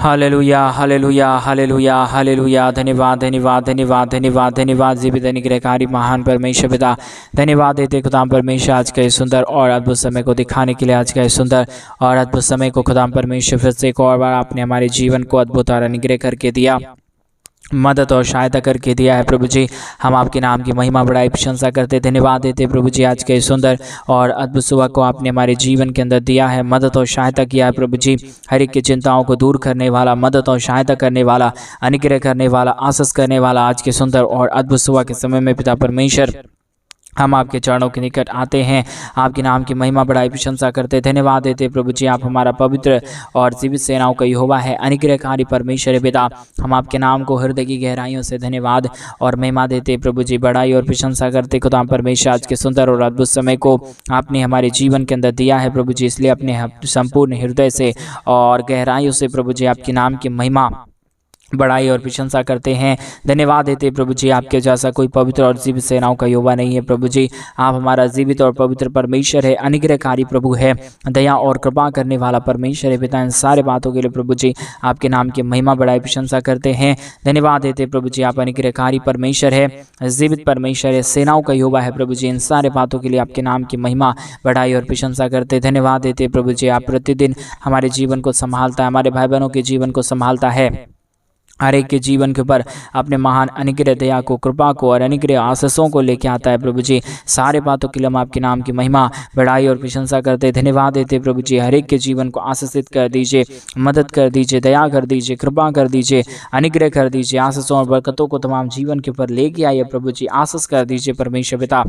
Hallelujah hallelujah hallelujah hallelujah. धन्यवाद धन्यवाद धन्यवाद धन्यवाद धन्यवाद जीवित अनुग्रहकारी महान परमेश्वर पिता, धन्यवाद देते खुदाम परमेश्वर आज का इस सुंदर और अद्भुत समय को दिखाने के लिए, आज का इस सुंदर और अद्भुत समय को खुदाम परमेश्वर फिर से एक और बार आपने हमारे जीवन को अद्भुत और अनुग्रह करके दिया, मदद और सहायता करके दिया है प्रभु जी। हम आपके नाम की महिमा बड़ाई प्रशंसा करते, धन्यवाद देते प्रभु जी। आज के सुंदर और अद्भुत सुबह को आपने हमारे जीवन के अंदर दिया है, मदद और सहायता किया है प्रभु जी। हर एक की चिंताओं को दूर करने वाला, मदद और सहायता करने वाला, अनुग्रह करने वाला, आशीष करने वाला, आज के सुंदर और अद्भुत सुबह के समय में पिता परमेश्वर हम आपके चरणों के निकट आते हैं, आपके नाम की महिमा बड़ाई प्रशंसा करते, धन्यवाद देते प्रभु जी। आप हमारा पवित्र और जीवित सेनाओं का यहोवा है, अनुग्रहकारी परमेश्वर पिता। हम आपके नाम को हृदय की गहराइयों से धन्यवाद और महिमा देते प्रभु जी, बड़ाई और प्रशंसा करते खुदा परमेश्वर। आज के सुंदर और अद्भुत समय को आपने हमारे जीवन के अंदर दिया है प्रभु जी, इसलिए अपने संपूर्ण हृदय से और गहराइयों से प्रभु जी आपके नाम की महिमा बड़ाई और प्रशंसा करते हैं, धन्यवाद देते प्रभु जी। आपके जैसा कोई पवित्र और जीवित सेनाओं का यहोवा नहीं है प्रभु जी। आप हमारा जीवित और पवित्र परमेश्वर है, अनुग्रहकारी प्रभु है, दया और कृपा करने वाला परमेश्वर है पिता। इन सारे बातों के लिए प्रभु जी आपके नाम की महिमा बड़ाई प्रशंसा करते हैं, धन्यवाद देते प्रभु जी। आप अनुग्रहकारी परमेश्वर है, जीवित परमेश्वर है, सेनाओं का यहोवा है प्रभु जी। इन सारे बातों के लिए आपके नाम की महिमा बड़ाई और प्रशंसा करते, धन्यवाद देते प्रभु जी। आप प्रतिदिन हमारे जीवन को संभालता है, हमारे भाई बहनों के जीवन को संभालता है, हर एक के जीवन के ऊपर अपने महान अनुग्रह, दया को, कृपा को और अनुग्रह आशीषों को लेके आता है प्रभु जी। सारे बातों के लिए हम आपके नाम की महिमा बड़ाई और प्रशंसा करते, धन्यवाद देते प्रभु जी। हर एक के जीवन को आशीषित कर दीजिए, मदद कर दीजिए, दया कर दीजिए, कृपा कर दीजिए, अनुग्रह कर दीजिए, आशीषों और बरकतों को तमाम जीवन के ऊपर लेके आइए प्रभु जी। आशीष कर दीजिए परमेश्वर पिता,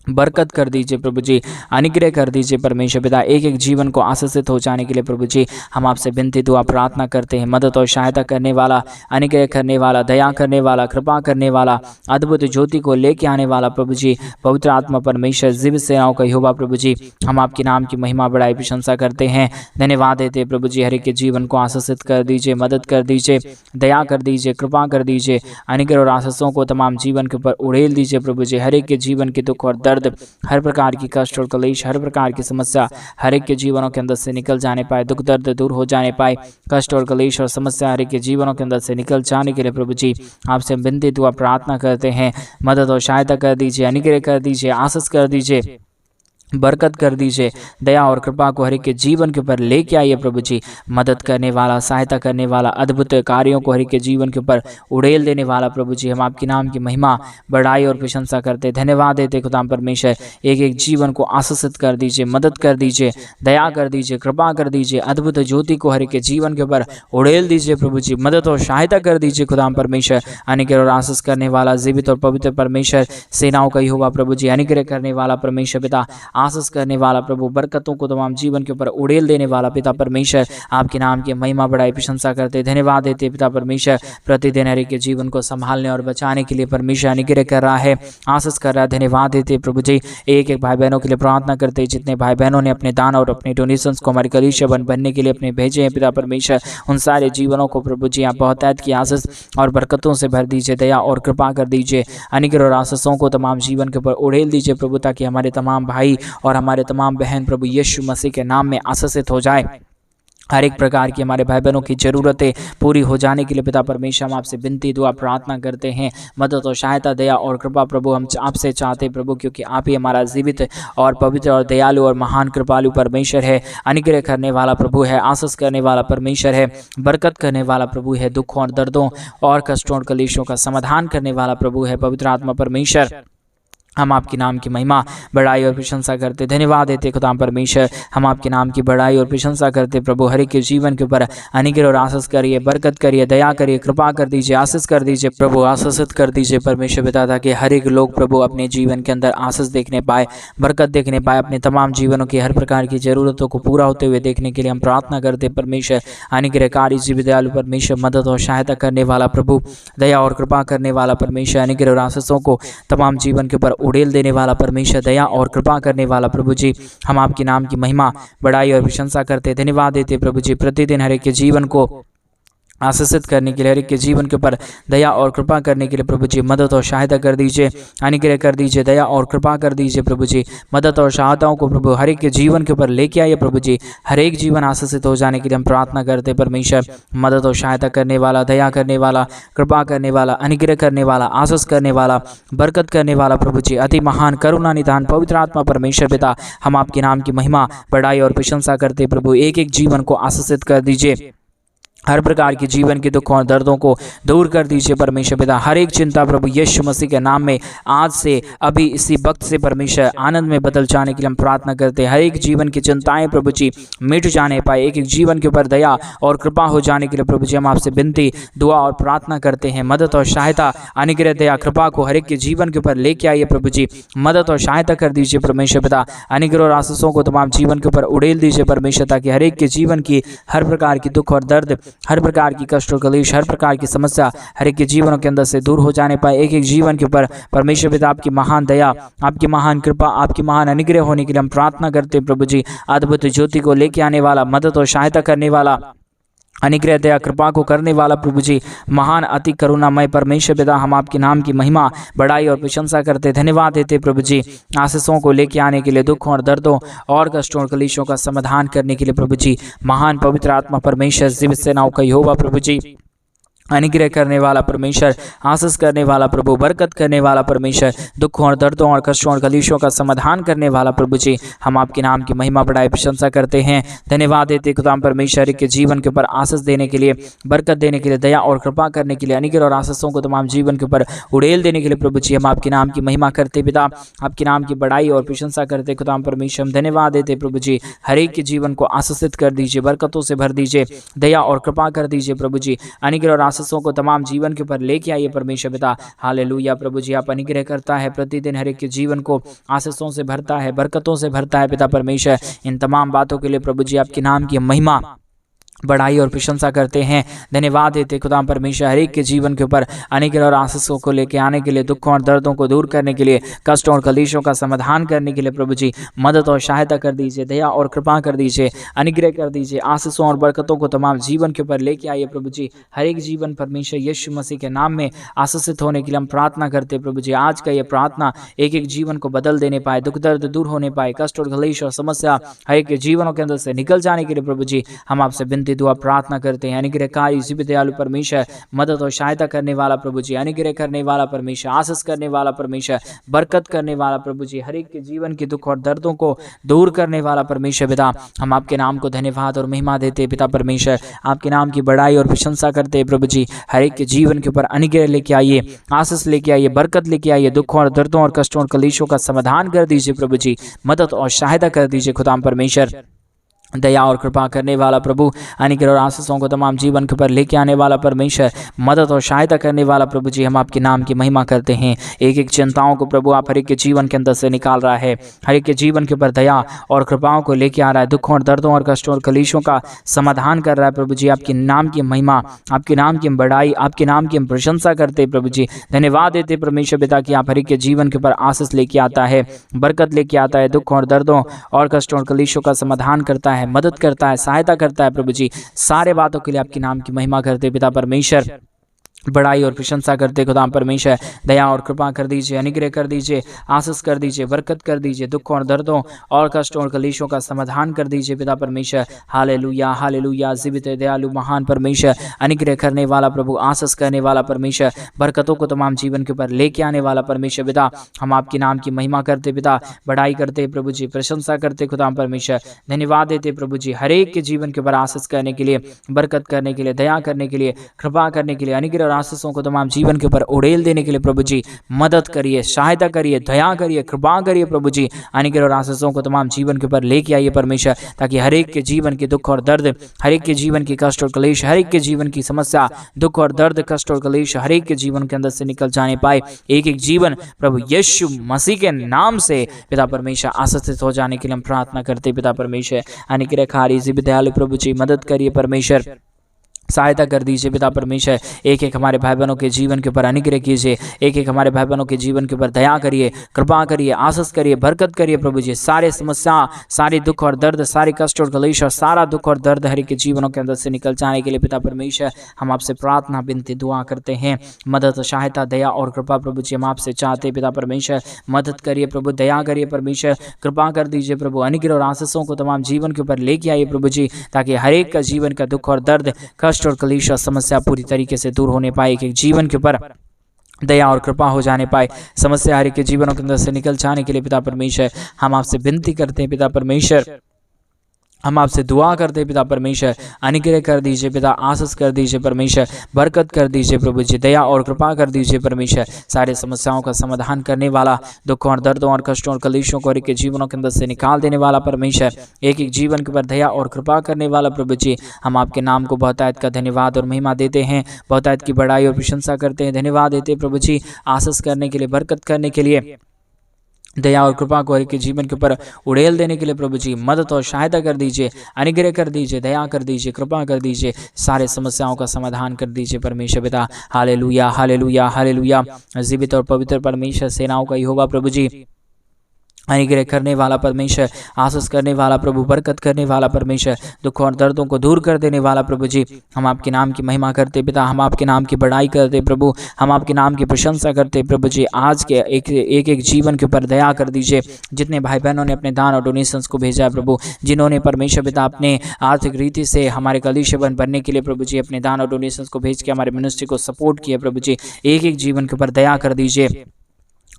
बरकत कर दीजिए प्रभु जी, अनुग्रह कर दीजिए परमेश्वर पिता। एक एक जीवन को आशीषित हो जाने के लिए प्रभु जी हम आपसे विनती दुआ प्रार्थना करते हैं। मदद और सहायता करने वाला, अनुग्रह करने वाला, दया करने वाला, कृपा करने वाला, अद्भुत ज्योति को लेके आने वाला प्रभु जी, पवित्र आत्मा परमेश्वर, जीवित सेनाओं का यहोवा प्रभु जी, हम आपके नाम की महिमा बड़ाई प्रशंसा करते हैं, धन्यवाद देते प्रभु जी। हर एक के जीवन को आशीषित कर दीजिए, मदद कर दीजिए, दया कर दीजिए, कृपा कर दीजिए, अनुग्रह और आशीषों को तमाम जीवन के ऊपर उड़ेल दीजिए प्रभु जी। हर एक के जीवन के दुख और दर्द, हर प्रकार की कष्ट और कलेश, हर प्रकार की समस्या हर एक के जीवनों के अंदर से निकल जाने पाए, दुख दर्द दूर हो जाने पाए, कष्ट और कलेश और समस्या हर एक के जीवनों के अंदर से निकल जाने के लिए प्रभु जी आपसे विनती दुआ प्रार्थना करते हैं। मदद और सहायता कर दीजिए, अनुग्रह कर दीजिए, आशीष कर दीजिए, बरकत कर दीजिए, दया और कृपा को हर एक के जीवन के ऊपर लेके आइए प्रभु जी। मदद करने वाला, सहायता करने वाला, अद्भुत कार्यों को हर एक के जीवन के ऊपर उड़ेल देने वाला प्रभु जी, हम आपके नाम की महिमा बड़ाई और प्रशंसा करते, धन्यवाद देते खुदाम परमेश्वर। एक एक जीवन को आशीषित कर दीजिए, मदद कर दीजिए, दया कर दीजिए, कृपा कर दीजिए, अद्भुत ज्योति को हर एक के जीवन के ऊपर उड़ेल दीजिए प्रभु जी। मदद और सहायता कर दीजिए खुदाम परमेश्वर, अनुग्रह और आशीष करने वाला, जीवित और पवित्र परमेश्वर, सेनाओं का यहोवा प्रभु जी, अनुग्रह करने वाला परमेश्वर पिता, आशीष करने वाला प्रभु, बरकतों को तमाम जीवन के ऊपर उड़ेल देने वाला पिता परमेश्वर, आपके नाम की महिमा बड़ाई प्रशंसा करते, धन्यवाद देते पिता परमेश्वर। प्रतिदिन हर एक के जीवन को संभालने और बचाने के लिए परमेश्वर अनुग्रह कर रहा है, आशीष कर रहा है, धन्यवाद देते प्रभु जी। एक एक भाई बहनों के लिए प्रार्थना करते, जितने भाई बहनों ने अपने दान और अपने डोनेशंस को हमारी कलीसिया बनने के लिए अपने भेजे हैं पिता परमेश्वर, उन सारे जीवनों को प्रभु जी आप बहुतायत की आशीष और बरकतों से भर दीजिए, दया और कृपा कर दीजिए, अनुग्रह और आशीषों को तमाम जीवन के ऊपर उड़ेल दीजिए प्रभु, ताकि हमारे तमाम भाई और हमारे तमाम बहन प्रभु यीशु मसीह के नाम में आशीषित हो जाए। हर एक प्रकार की हमारे भाई बहनों की जरूरतें पूरी हो जाने के लिए पिता परमेश्वर हम आपसे विनती दुआ प्रार्थना करते हैं। मदद और सहायता, दया और कृपा प्रभु हम आपसे चाहते हैं प्रभु, क्योंकि आप ही हमारा जीवित और पवित्र और दयालु और महान कृपालु परमेश्वर है, अनुग्रह करने वाला प्रभु है, आशीष करने वाला परमेश्वर है, बरकत करने वाला प्रभु है, दुखों और दर्दों और कष्टों और कलेशों का समाधान करने वाला प्रभु है, पवित्र आत्मा परमेश्वर। हम आपके नाम की महिमा बड़ाई और प्रशंसा करते, धन्यवाद देते खुदाम परमेश्वर। हम आपके नाम की बड़ाई और प्रशंसा करते प्रभु, हर एक के जीवन के ऊपर अनुग्रह और आशीष करिए, बरकत करिए, दया करिए, कृपा कर दीजिए, आशीष कर दीजिए प्रभु, आशीषित कर दीजिए परमेश्वर पिता, ताकि हर एक लोग प्रभु अपने जीवन के अंदर आशीष देखने पाए, बरकत देखने पाए, अपने तमाम जीवनों की हर प्रकार की जरूरतों को पूरा होते हुए देखने के लिए हम प्रार्थना करते परमेश्वर। अनुग्रहकारी, जीवित, दयालु परमेश्वर, मदद और सहायता करने वाला प्रभु, दया और कृपा करने वाला परमेश्वर, अनुग्रह और आशीषों को तमाम जीवन के ऊपर उड़ेल देने वाला परमेश्वर, दया और कृपा करने वाला प्रभु जी, हम आपके नाम की महिमा बड़ाई और प्रशंसा करते, धन्यवाद देते प्रभु जी। प्रतिदिन हर एक के जीवन को आशीषित करने के लिए, हर एक के जीवन के ऊपर दया और कृपा करने के लिए प्रभु जी मदद और सहायता कर दीजिए, अनुग्रह कर दीजिए, दया और कृपा कर दीजिए प्रभु जी। मदद और सहायताओं को प्रभु हर एक के जीवन के ऊपर लेके आइए प्रभु जी। हर एक जीवन आशीषित हो जाने के लिए हम प्रार्थना करते परमेश्वर। मदद और सहायता करने वाला, दया करने वाला, कृपा करने वाला, अनुग्रह करने वाला, आशीष करने वाला, बरकत करने वाला प्रभु जी, अति महान करुणा निधान पवित्र आत्मा परमेश्वर पिता, हम आपके नाम की महिमा, बड़ाई और प्रशंसा करते प्रभु। एक एक जीवन को आशीषित कर दीजिए, हर प्रकार के जीवन के दुखों और दर्दों को दूर कर दीजिए परमेश्वर पिता। हर एक चिंता प्रभु यीशु मसीह के नाम में आज से, अभी इसी वक्त से परमेश्वर आनंद में बदल जाने के लिए हम प्रार्थना करते हैं। हर एक जीवन की चिंताएं प्रभु जी मिट जाने पाए, एक एक जीवन के ऊपर दया और कृपा हो जाने के लिए प्रभु जी हम आपसे विनती, दुआ और प्रार्थना करते हैं। मदद और सहायता, अनुग्रह, दया, कृपा को हर एक के जीवन के ऊपर लेके आइए प्रभु जी। मदद और सहायता कर दीजिए परमेश्वर पिता। अनुग्रह और आशीषों को तमाम जीवन के ऊपर उड़ेल दीजिए परमेश्वर, ताकि हर एक के जीवन की हर प्रकार की दुख और दर्द, हर प्रकार की कष्ट और कलेश, हर प्रकार की समस्या हर एक के जीवनों के अंदर से दूर हो जाने पाए। एक एक जीवन के ऊपर परमेश्वर पिता आपकी महान दया, आपकी महान कृपा, आपकी महान अनुग्रह होने के लिए हम प्रार्थना करते हैं प्रभु जी। अद्भुत ज्योति को लेके आने वाला, मदद और सहायता करने वाला, अनुग्रह, दया, कृपा को करने वाला प्रभु जी, महान अति करुणामय परमेश्वर पिता, हम आपके नाम की महिमा, बड़ाई और प्रशंसा करते, धन्यवाद देते प्रभु जी। आशीषों को लेके आने के लिए, दुखों और दर्दों और कष्टों और कलेशों का समाधान करने के लिए प्रभु जी, महान पवित्र आत्मा परमेश्वर, जीवित सेनाओं का यहोवा प्रभु जी, अनुग्रह करने वाला परमेश्वर, आशीष करने वाला प्रभु, बरकत करने वाला परमेश्वर, दुखों और दर्दों और कष्टों और कलेशों का समाधान करने वाला प्रभु जी, हम आपके नाम की महिमा, बड़ाई, प्रशंसा करते हैं, धन्यवाद देते खुदाम परमेश्वर के जीवन के ऊपर आशीष देने के लिए, बरकत देने के लिए, दया और कृपा करने के लिए, अनुग्रह और आशीषों को तमाम जीवन के ऊपर उड़ेल देने के लिए प्रभु जी, हम आपके नाम की महिमा करते पिता, आपके नाम की बड़ाई और प्रशंसा करते खुदाम परमेश्वर। हम धन्यवाद देते प्रभु जी, हर एक के जीवन को आशीषित कर दीजिए, बरकतों से भर दीजिए, दया और कृपा कर दीजिए प्रभु जी। अनुग्रह और आशीषों को तमाम जीवन के ऊपर लेके आइए परमेश्वर पिता। हालेलुया प्रभु जी, आप अनुग्रह करता है, प्रतिदिन हर एक के जीवन को आशीषों से भरता है, बरकतों से भरता है पिता परमेश्वर। इन तमाम बातों के लिए प्रभु जी आपके नाम की महिमा, बड़ाई और प्रशंसा करते हैं, धन्यवाद देते खुदा परमेश्वर। हर एक के जीवन के ऊपर अनुग्रह और आशीषों को लेके आने के लिए, दुखों और दर्दों को दूर करने के लिए, कष्टों और कलेशों का समाधान करने के लिए प्रभु जी मदद और सहायता कर दीजिए, दया और कृपा कर दीजिए, अनुग्रह कर दीजिए, आशीषों और बरकतों को तमाम जीवन के ऊपर लेके आइए प्रभु जी। हर एक जीवन परमेश्वर यीशु मसीह के नाम में आशीषित होने के लिए हम प्रार्थना करते प्रभु जी। आज का ये प्रार्थना एक एक जीवन को बदल देने पाए, दुख दर्द दूर होने पाए, कष्ट और कलेश और समस्या हर एक के जीवनों के अंदर से निकल जाने के लिए प्रभु जी हम आपसे विनती, दुआ, प्रार्थना करते हैं। अनुग्रहकारी, जीवित, दयालु परमेश्वर, मदद और सहायता करने वाला प्रभु जी, अनुग्रह करने वाला परमेश्वर, आशीष करने वाला परमेश्वर, बरकत करने वाला प्रभु जी, हर एक के जीवन के दुख और दर्दों को दूर करने वाला परमेश्वर पिता, हम आपके नाम को धन्यवाद और महिमा देते पिता परमेश्वर। आपके नाम की बड़ाई और प्रशंसा करते प्रभु जी। हर एक के जीवन के ऊपर अनुग्रह लेके आइए, आशीष लेके आइए, बरकत लेके आइए, दुखों और दर्दों और कष्टों और कलेशों का समाधान कर दीजिए प्रभु जी, मदद और सहायता कर दीजिए खुदाम परमेश्वर। दया और कृपा करने वाला प्रभु, अनुग्रह और आशीषों को तमाम जीवन के ऊपर लेके आने वाला परमेश्वर, मदद और सहायता करने वाला प्रभु जी, हम आपके नाम की महिमा करते हैं। एक एक चिंताओं को प्रभु आप हर एक के जीवन के अंदर से निकाल रहा है, हर एक के जीवन के ऊपर दया और कृपाओं को लेके आ रहा है, दुखों और दर्दों और कष्टों और कलेशों का समाधान कर रहा है प्रभु जी। आपके नाम की महिमा, आपके नाम की बड़ाई, आपके नाम की हम प्रशंसा करते हैं प्रभु जी। धन्यवाद देते परमेश्वर पिता कि आप हर एक के जीवन के ऊपर आशीष लेके आता है, बरकत लेके आता है, दुखों और दर्दों और कष्टों और कलेशों का समाधान करता है, मदद करता है, सहायता करता है प्रभु जी। सारे बातों के लिए आपके नाम की महिमा करते पिता परमेश्वर, बड़ाई और प्रशंसा करते खुदाम परमेश्वर। दया और कृपा कर दीजिए, अनुग्रह कर दीजिए, आशीष कर दीजिए, बरकत कर दीजिए, दुखों और दर्दों और कष्टों और कलेशों का समाधान कर दीजिए पिता परमेश्वर। हालेलुया, हालेलुया, जीवित, दयालु, महान परमेश्वर, अनुग्रह करने वाला प्रभु, आशीष करने वाला परमेश्वर, बरकतों को तमाम जीवन के ऊपर लेके आने वाला परमेश्वर पिता, हम आपके नाम की महिमा करते पिता, बड़ाई करते प्रभु जी, प्रशंसा करते खुदाम परमेश्वर। धन्यवाद देते प्रभु जी, हर एक के जीवन के ऊपर आशीष करने के लिए, बरकत करने के लिए, दया करने के लिए, कृपा करने के लिए, अनुग्रह आशीषों को तमाम जीवन के ऊपर उड़ेल देने के लिए प्रभु जी मदद करिए, सहायता करिए, दया करिए, कृपा करिए प्रभु जी। अनुग्रह और आशीषों को तमाम जीवन के ऊपर लेके आइए परमेश्वर, ताकि हर एक के जीवन के दुख और दर्द, हर एक के जीवन की कष्ट और कलेश, हर एक के जीवन की समस्या, दुख और दर्द, कष्ट और कलेश हर एक के जीवन के अंदर से निकल जाने पाए। एक एक जीवन प्रभु यीशु मसीह के नाम से पिता परमेश्वर आशीषित हो जाने के लिए हम प्रार्थना करते पिता परमेश्वर। अनुग्रहकारी, जीवित, दयालु प्रभु जी मदद करिए परमेश्वर, सहायता कर दीजिए पिता परमेश्वर। एक एक हमारे भाई बहनों के जीवन के ऊपर अनुग्रह कीजिए, एक एक हमारे भाई बहनों के जीवन के ऊपर दया करिए, कृपा करिए, आशीष करिए, बरकत करिए प्रभु जी। सारे समस्या, सारी दुख और दर्द, सारी कष्ट और कलेश और सारा दुख और दर्द हर एक के जीवनों के अंदर से निकल जाने के लिए पिता परमेश्वर हम आपसे प्रार्थना विनती दुआ करते हैं। मदद, सहायता, दया और कृपा प्रभु जी हम आपसे चाहते हैं पिता परमेश्वर। मदद करिए प्रभु, दया करिए परमेश्वर, कृपा कर दीजिए प्रभु। अनुग्रह और आशीषों को तमाम जीवन के ऊपर लेके आइए प्रभु जी, ताकि हर एक का जीवन का दुख और दर्द, कष्ट और कलेश और समस्या पूरी तरीके से दूर होने पाए, कि जीवन के ऊपर दया और कृपा हो जाने पाए, समस्या हर एक के जीवनों के अंदर से निकल जाने के लिए पिता परमेश्वर हम आपसे विनती करते हैं पिता परमेश्वर। हम आपसे दुआ करते हैं पिता परमेश्वर। अनुग्रह कर दीजिए पिता, आशीष कर दीजिए परमेश्वर, बरकत कर दीजिए प्रभु जी, दया और कृपा कर दीजिए परमेश्वर। सारे समस्याओं का समाधान करने वाला, दुखों और दर्दों और कष्टों और कलेशों को हर एक के जीवनों के अंदर से निकाल देने वाला परमेश्वर, एक एक जीवन के ऊपर दया और कृपा करने वाला प्रभु जी, हम आपके नाम को बहुतायत का धन्यवाद और महिमा देते हैं, बहुतायत की बड़ाई और प्रशंसा करते हैं, धन्यवाद देते हैं प्रभु जी, आशीष करने के लिए, बरकत करने के लिए, दया और कृपा को हर एक के जीवन के ऊपर उड़ेल देने के लिए प्रभु जी मदद और सहायता कर दीजिए, अनुग्रह कर दीजिए, दया कर दीजिए, कृपा कर दीजिए, सारे समस्याओं का समाधान कर दीजिए परमेश्वर पिता। Hallelujah, hallelujah, hallelujah. जीवित और पवित्र परमेश्वर, सेनाओं का यहोवा प्रभु जी, अनुग्रह करने वाला परमेश्वर, आशीष करने वाला प्रभु, बरकत करने वाला परमेश्वर, दुखों और दर्दों को दूर कर देने वाला प्रभु जी, हम आपके नाम की महिमा करते पिता, हम आपके नाम की बड़ाई करते प्रभु, हम आपके नाम की प्रशंसा करते प्रभु जी। आज के एक एक जीवन के ऊपर दया कर दीजिए। जितने भाई बहनों ने अपने दान और डोनेशंस को भेजा है प्रभु, जिन्होंने परमेश्वर पिता अपने आर्थिक रीति से हमारे कलीसिया बनने के लिए प्रभु जी अपने दान और डोनेशंस को भेज के हमारे मिनिस्ट्री को सपोर्ट किया प्रभु जी, एक एक जीवन के ऊपर दया कर दीजिए,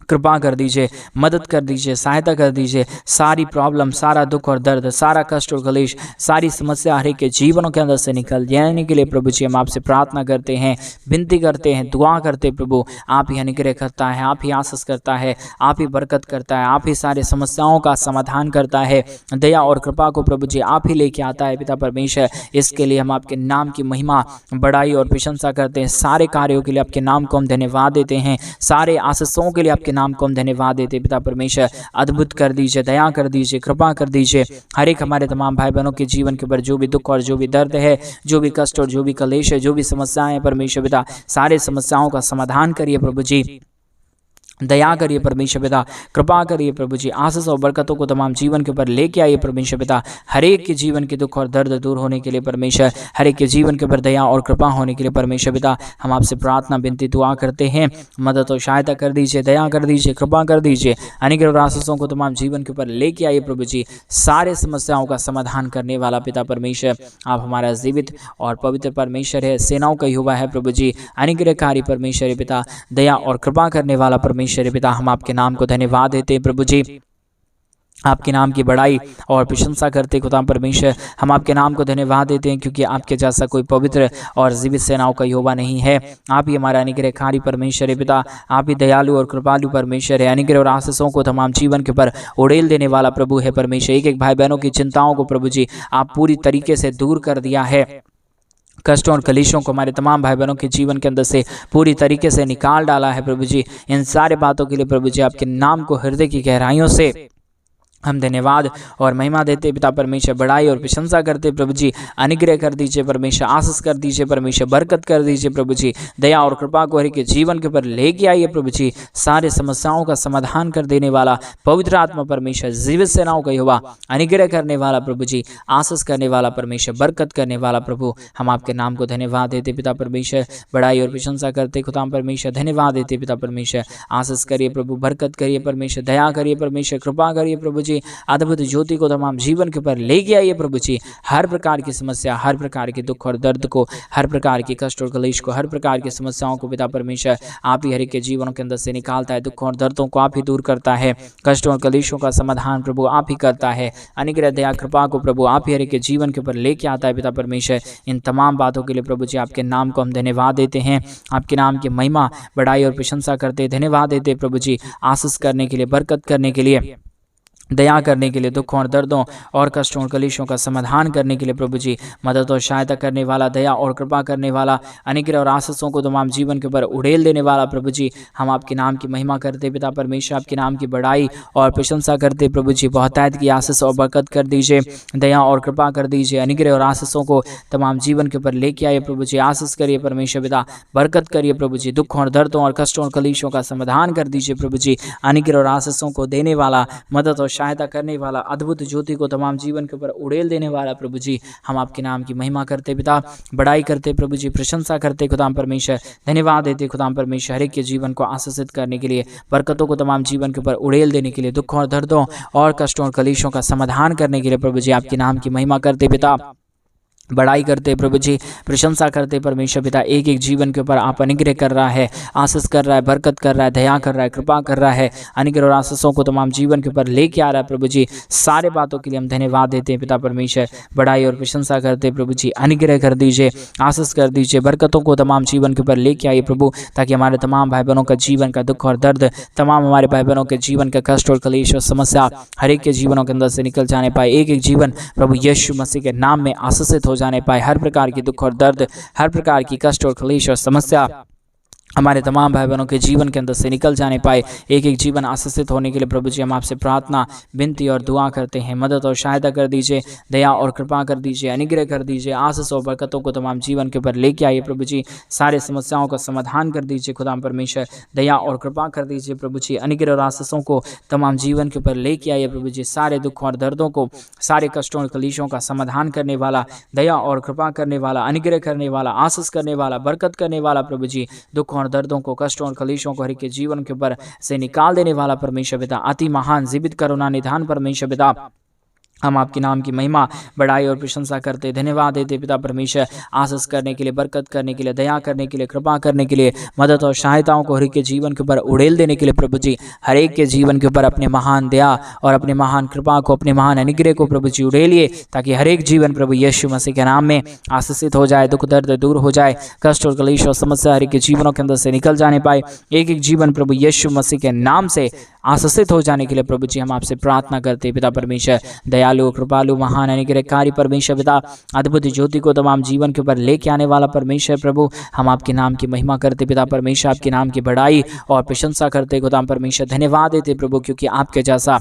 कृपा कर दीजिए, मदद कर दीजिए, सहायता कर दीजिए। सारी प्रॉब्लम, सारा दुख और दर्द, सारा कष्ट और कलेश, सारी समस्या हर एक के जीवनों के अंदर से निकल जाने के लिए प्रभु जी हम आपसे प्रार्थना करते हैं, विनती करते हैं, दुआ करते प्रभु। आप ही अनुग्रह करता है, आप ही आशीष करता है, आप ही बरकत करता है, आप ही सारे समस्याओं का समाधान करता है, दया और कृपा को प्रभु जी आप ही लेके आता है पिता परमेश्वर। इसके लिए हम आपके नाम की महिमा, बड़ाई और प्रशंसा करते हैं। सारे कार्यों के लिए आपके नाम को हम धन्यवाद देते हैं, सारे आशीषों के लिए आपके नाम को हम धन्यवाद देते पिता परमेश्वर। अद्भुत कर दीजिए, दया कर दीजिए, कृपा कर दीजिए। हर एक हमारे तमाम भाई बहनों के जीवन के ऊपर जो भी दुख और जो भी दर्द है, जो भी कष्ट और जो भी कलेश है, जो भी समस्याएं हैं परमेश्वर पिता, सारे समस्याओं का समाधान करिए प्रभु जी, दया करिए परमेश्वर पिता, कृपा करिए प्रभु जी, आशीष और बरकतों को तमाम जीवन के ऊपर लेके आइए परमेश्वर पिता। हर एक के जीवन के दुख और दर्द दूर होने के लिए परमेश्वर, हर एक के जीवन के ऊपर दया और कृपा होने के लिए परमेश्वर पिता हम आपसे प्रार्थना विनती दुआ करते हैं। मदद और सहायता कर दीजिए, दया कर दीजिए, कृपा कर दीजिए, अनुग्रह और आशीषों को तमाम जीवन के ऊपर लेके आइए प्रभु जी। सारे समस्याओं का समाधान करने वाला पिता परमेश्वर, आप हमारा जीवित और पवित्र परमेश्वर है, सेनाओं का यहोवा है प्रभु जी, अनुग्रहकारी परमेश्वर पिता, दया और कृपा करने वाला परमेश्वर पिता। हम आपके नाम को धन्यवाद देते हैं प्रभु जी, आपके नाम की बड़ाई और प्रशंसा करते खुदा परमेश्वर। हम आपके नाम को धन्यवाद देते हैं, क्योंकि आपके जैसा कोई पवित्र और जीवित सेनाओं का यहोवा नहीं है। आप ही हमारा अनुग्रहकारी परमेश्वर है पिता, आप ही दयालु और कृपालु परमेश्वर है। अनुग्रह और आशीषों को तमाम जीवन के ऊपर उड़ेल देने वाला प्रभु है परमेश्वर। एक एक भाई बहनों की चिंताओं को प्रभु जी आप पूरी तरीके से दूर कर दिया है, कष्टों और कलेशों को हमारे तमाम भाई बहनों के जीवन के अंदर से पूरी तरीके से निकाल डाला है प्रभु जी। इन सारे बातों के लिए प्रभु जी आपके नाम को हृदय की गहराइयों से हम धन्यवाद और महिमा देते पिता परमेश्वर, बड़ाई और प्रशंसा करते प्रभु जी। अनुग्रह कर दीजिए परमेश्वर, आशीष कर दीजिए परमेश्वर, बरकत कर दीजिए प्रभु जी, दया और कृपा को हर एक के जीवन के ऊपर लेके आइए प्रभु जी। सारे समस्याओं का समाधान कर देने वाला पवित्र आत्मा परमेश्वर, जीवित सेनाओं का यहोवा, अनुग्रह करने वाला प्रभु जी, आशीष करने वाला परमेश्वर, बरकत करने वाला प्रभु, हम आपके नाम को धन्यवाद देते पिता परमेश्वर, बड़ाई और प्रशंसा करते खुदा परमेश्वर, धन्यवाद देते पिता परमेश्वर। आशीष करिए प्रभु, बरकत करिए परमेश्वर, दया करिए परमेश्वर, कृपा करिए प्रभु जी। अद्भुत ज्योति को तमाम जीवन के ऊपर लेके आइए प्रभु जी। हर प्रकार की समस्या, हर प्रकार के दुख और दर्द को, हर प्रकार के कष्ट और कलेश को, हर प्रकार की समस्याओं को पिता परमेश्वर आप ही हर एक के जीवनों के अंदर से निकालता है। दुखों और दर्दों को आप ही दूर करता है, कष्टों और कलेशों का समाधान प्रभु आप ही करता है। अनुग्रह दया कृपा को प्रभु आप ही हर एक के जीवन के ऊपर लेके आता है पिता परमेश्वर। इन तमाम बातों के लिए प्रभु जी आपके नाम को हम धन्यवाद देते हैं, आपके नाम की महिमा, बड़ाई और प्रशंसा करते, धन्यवाद देते प्रभु जी, आशीष करने के लिए, बरकत करने के लिए, दया करने के लिए, दुखों और दर्दों और कष्टों और कलेशों का समाधान करने के लिए प्रभु जी, मदद और सहायता करने वाला, दया और कृपा करने वाला, अनुग्रह और आशीषों को तमाम जीवन के ऊपर उड़ेल देने वाला प्रभु जी, हम आपके नाम की महिमा करते पिता परमेश्वर, आपके नाम की बड़ाई और प्रशंसा करते प्रभु जी। बहुतायत की आशीष और बरकत कर दीजिए, दया और कृपा कर दीजिए, अनुग्रह और आशीषों को तमाम जीवन के ऊपर लेके आइए प्रभु जी। आशीष करिए परमेश्वर पिता, बरकत करिए प्रभु जी। दुखों और दर्दों और कष्टों और कलेशों का समाधान कर दीजिए प्रभु जी। अनुग्रह और आशीषों को देने वाला, मदद और सहायता करने वाला, अद्भुत ज्योति को तमाम जीवन के ऊपर उड़ेल देने वाला प्रभु जी, हम आपके नाम की महिमा करते पिता, बड़ाई करते प्रभु जी, प्रशंसा करते खुदाम परमेश्वर, धन्यवाद देते खुदाम परमेश्वर, हर एक के जीवन को आशीषित करने के लिए, बरकतों को तमाम जीवन के ऊपर उड़ेल देने के लिए, दुखों और दर्दों और कष्टों और कलेशों का समाधान करने के लिए प्रभु जी, आपके नाम की महिमा करते पिता, बड़ाई करते प्रभु जी, प्रशंसा करते परमेश्वर पिता। एक एक जीवन के ऊपर आप अनुग्रह कर रहा है, आशीष कर रहा है, बरकत कर रहा है, दया कर रहा है, कृपा कर रहा है, अनुग्रह और आशीषों को तमाम जीवन के ऊपर लेके आ रहा है प्रभु जी। सारे बातों के लिए हम धन्यवाद देते हैं पिता परमेश्वर, बड़ाई और प्रशंसा करते प्रभु जी। अनुग्रह कर दीजिए, आशीष कर दीजिए, बरकतों को तमाम जीवन के ऊपर लेके आइए प्रभु, ताकि हमारे तमाम भाई बहनों का जीवन का दुख और दर्द, तमाम हमारे भाई बहनों के जीवन का कष्ट और कलेश और समस्या हर एक के जीवनों के अंदर से निकल जाने पाए। एक एक जीवन प्रभु यीशु मसीह के नाम में आशीषित हो जाने पाए। हर प्रकार की दुख और दर्द, हर प्रकार की कष्ट और क्लेश और समस्या हमारे तमाम भाई बहनों के जीवन के अंदर से निकल जाने पाए। एक एक जीवन आशीषित होने के लिए प्रभु जी, हम आपसे प्रार्थना, विनती और दुआ करते हैं। मदद और सहायता कर दीजिए, दया और कृपा कर दीजिए, अनुग्रह कर दीजिए, आशीष और बरकतों को तमाम जीवन के ऊपर लेके आइए प्रभु जी। सारे समस्याओं का समाधान कर दीजिए खुदाम परमेश्वर, दया और कृपा कर दीजिए प्रभु जी। अनुग्रह और आशीषों को तमाम जीवन के ऊपर लेके आइए प्रभु जी। सारे दुखों और दर्दों को, सारे कष्टों और कलेशों का समाधान करने वाला, दया और कृपा करने वाला, अनुग्रह करने वाला, आशीष करने वाला, बरकत करने वाला प्रभु जी, दुखों और दर्दों को, कष्टों और कलेशों को हर एक के जीवन के ऊपर से निकाल देने वाला परमेश्वर पिता, अति महान जीवित करुणा निधान परमेश्वर पिता, हम आपके नाम की महिमा, बड़ाई और प्रशंसा करते, धन्यवाद देते पिता परमेश्वर, आशीष करने के लिए, बरकत करने के लिए, दया करने के लिए, कृपा करने के लिए, मदद और सहायताओं को हर एक के जीवन के ऊपर उड़ेल देने के लिए प्रभु जी। हर एक के जीवन के ऊपर अपने महान दया और अपने महान कृपा को, अपने महान अनुग्रह को प्रभु जी उड़ेलिए, ताकि हर एक जीवन प्रभु यीशु मसीह के नाम में आशीषित हो जाए, दुख दर्द दूर हो जाए, कष्ट और कलेश और समस्या हर एक के जीवनों के अंदर से निकल जाने पाए। एक एक जीवन प्रभु यीशु मसीह के नाम से आशीषित हो जाने के लिए प्रभु जी, हम आपसे प्रार्थना करते पिता परमेश्वर। दयालु, कृपालु, महान, अनुग्रहकारी परमेश्वर पिता, अद्भुत ज्योति को तमाम जीवन के ऊपर लेके आने वाला परमेश्वर प्रभु, हम आपके नाम की महिमा करते पिता परमेश्वर, आपके नाम की बड़ाई और प्रशंसा करते खुदा परमेश्वर। धन्यवाद देते प्रभु, क्योंकि आपके जैसा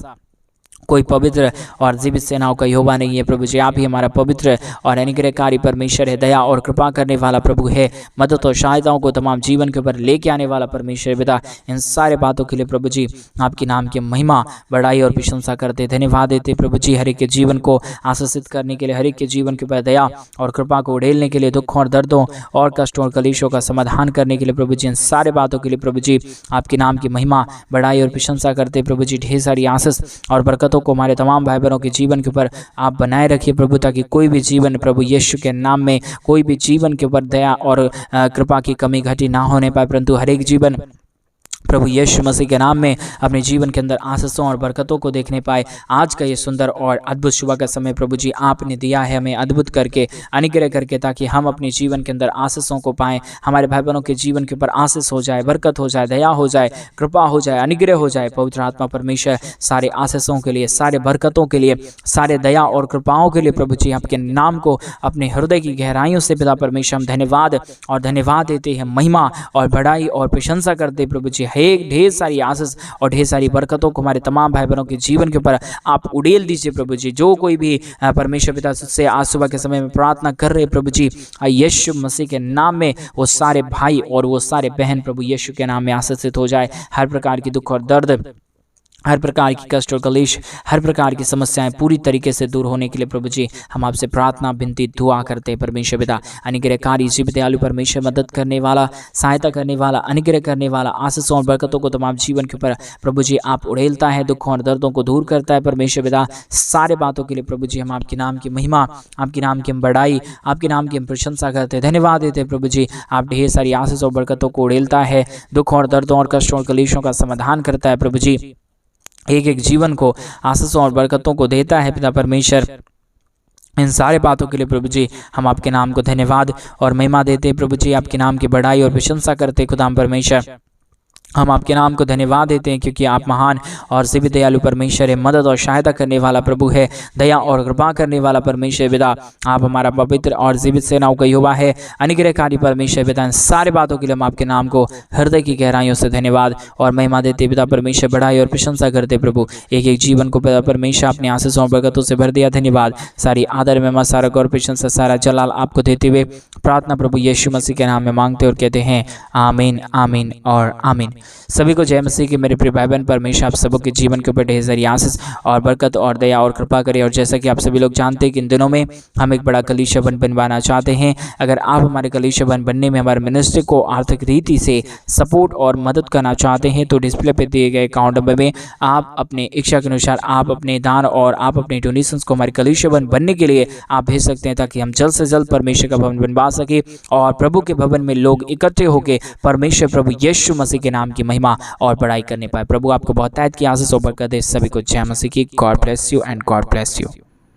कोई पवित्र और जीवित सेनाओं का यहोवा नहीं है प्रभु जी। आप ही हमारा पवित्र और अनुग्रहकारी परमेश्वर है, दया और कृपा करने वाला प्रभु है, मदद और सहायताओं को तमाम जीवन के ऊपर लेके आने वाला परमेश्वर पिता। इन सारे बातों के लिए प्रभु जी, आपके नाम की महिमा, बड़ाई और प्रशंसा करते, धन्यवाद देते प्रभु जी। हर एक के जीवन को आशीषित करने के लिए, हर एक के जीवन के ऊपर दया और कृपा को उड़ेलने के लिए, दुखों और दर्दों और कष्टों और कलेशों का समाधान करने के लिए प्रभु जी, इन सारे बातों के लिए प्रभु जी, आपके नाम की महिमा, बड़ाई और प्रशंसा करते प्रभु जी। ढेर सारी आशीष और बरकतों को हमारे तमाम भाई बहनों के जीवन के ऊपर आप बनाए रखिए प्रभु, ताकि कोई भी जीवन प्रभु यीशु के नाम में, कोई भी जीवन के ऊपर दया और कृपा की कमी घटी ना होने पाए, परंतु हर एक जीवन प्रभु यीशु मसीह के नाम में अपने जीवन के अंदर आशीषों और बरकतों को देखने पाए। आज का ये सुंदर और अद्भुत सुबह का समय प्रभु जी आपने दिया है हमें अद्भुत करके, अनुग्रह करके, ताकि हम अपने जीवन के अंदर आशीषों को पाएं। हमारे भाई बहनों के जीवन के ऊपर आशीष हो जाए, बरकत हो जाए, दया हो जाए, कृपा हो जाए, अनुग्रह हो जाए। पवित्र आत्मा परमेश्वर सारे आशीषों के लिए, सारे बरकतों के लिए, सारे दया और कृपाओं के लिए प्रभु जी, आपके नाम को अपने हृदय की गहराइयों से पिता परमेश्वर हम धन्यवाद देते हैं, महिमा और बड़ाई और प्रशंसा करते प्रभु जी। एक ढेर सारी आशीष और ढेर सारी बरकतों को हमारे तमाम भाई बहनों के जीवन के ऊपर आप उड़ेल दीजिए प्रभु जी। जो कोई भी परमेश्वर पिता से आज सुबह के समय में प्रार्थना कर रहे प्रभु जी, यीशु मसीह के नाम में वो सारे भाई और वो सारे बहन प्रभु यीशु के नाम में आशीषित हो जाए। हर प्रकार की दुख और दर्द, हर प्रकार की कष्ट और कलेश, हर प्रकार की समस्याएं पूरी तरीके से दूर होने के लिए प्रभु जी, हम आपसे प्रार्थना, विनती, दुआ करते हैं परमेश्वर पिता। अनुग्रहकारी, जीवित, दयालु परमेश्वर, मदद करने वाला, सहायता करने वाला, अनुग्रह करने वाला, आशीषों और बरकतों को तमाम जीवन के ऊपर प्रभु जी आप उड़ेलता है, दुखों और दर्दों को दूर करता है परमेश्वर पिता। सारे बातों के लिए प्रभु जी, हम आपके नाम की महिमा, आपके नाम की हम बड़ाई, आपके नाम की हम प्रशंसा करते हैं, धन्यवाद देते हैं प्रभु जी। आप ढेर सारी आशीष और बरकतों को उड़ेलता है, दुखों और दर्दों और कष्टों और कलेशों का समाधान करता है प्रभु जी। एक एक जीवन को आशीषों और बरकतों को देता है पिता परमेश्वर। इन सारे बातों के लिए प्रभु जी, हम आपके नाम को धन्यवाद और महिमा देते हैं प्रभु जी। आपके नाम की बड़ाई और प्रशंसा करते खुदा परमेश्वर। हम आपके नाम को धन्यवाद देते हैं क्योंकि आप महान और जीवित दयालु परमेश्वर है, मदद और सहायता करने वाला प्रभु है, दया और कृपा करने वाला परमेश्वर पिता। आप हमारा पवित्र और जीवित सेनाओं का युवा है, अनुग्रहकारी परमेश्वर पिता। इन सारे बातों के लिए हम आपके नाम को हृदय की गहराइयों से धन्यवाद और महिमा देते पिता परमेश्वर, बढ़ाई और प्रशंसा करते प्रभु। एक एक जीवन को पिता परमेश्वर अपने आशीषों और बरकतों से भर दिया। धन्यवाद। सारी आदर महिमा, सारा गौर, प्रशंसा, सारा जलाल आपको देते हुए प्रार्थना प्रभु यीशु मसीह के नाम में मांगते और कहते हैं आमीन, आमीन और आमीन। सभी को जय मसीह की मेरे प्रिय भाई बहन। परमेश्वर आप सबों के जीवन के ऊपर ढेर सारी आशीष और बरकत और दया और कृपा करे। और जैसा कि आप सभी लोग जानते हैं कि इन दिनों में हम एक बड़ा कलीसिया बनवाना चाहते हैं। अगर आप हमारे कलीसिया बनने में हमारे मिनिस्ट्री को आर्थिक रीति से सपोर्ट और मदद करना चाहते हैं तो डिस्प्ले पे दिए गए अकाउंट नंबर में आप अपने इच्छा के अनुसार आप अपने दान और आप अपने डोनेशंस को हमारे कलीसिया बनने के लिए आप भेज सकते हैं, ताकि हम जल्द से जल्द परमेश्वर का भवन बनवा सके और प्रभु के भवन में लोग इकट्ठे होकर परमेश्वर प्रभु यीशु मसीह के नाम की महिमा और बड़ाई करने पाए। प्रभु आपको बहुत तायत की आशीष और बरकत दे। सभी को जय मसीह की। God bless you and God bless you.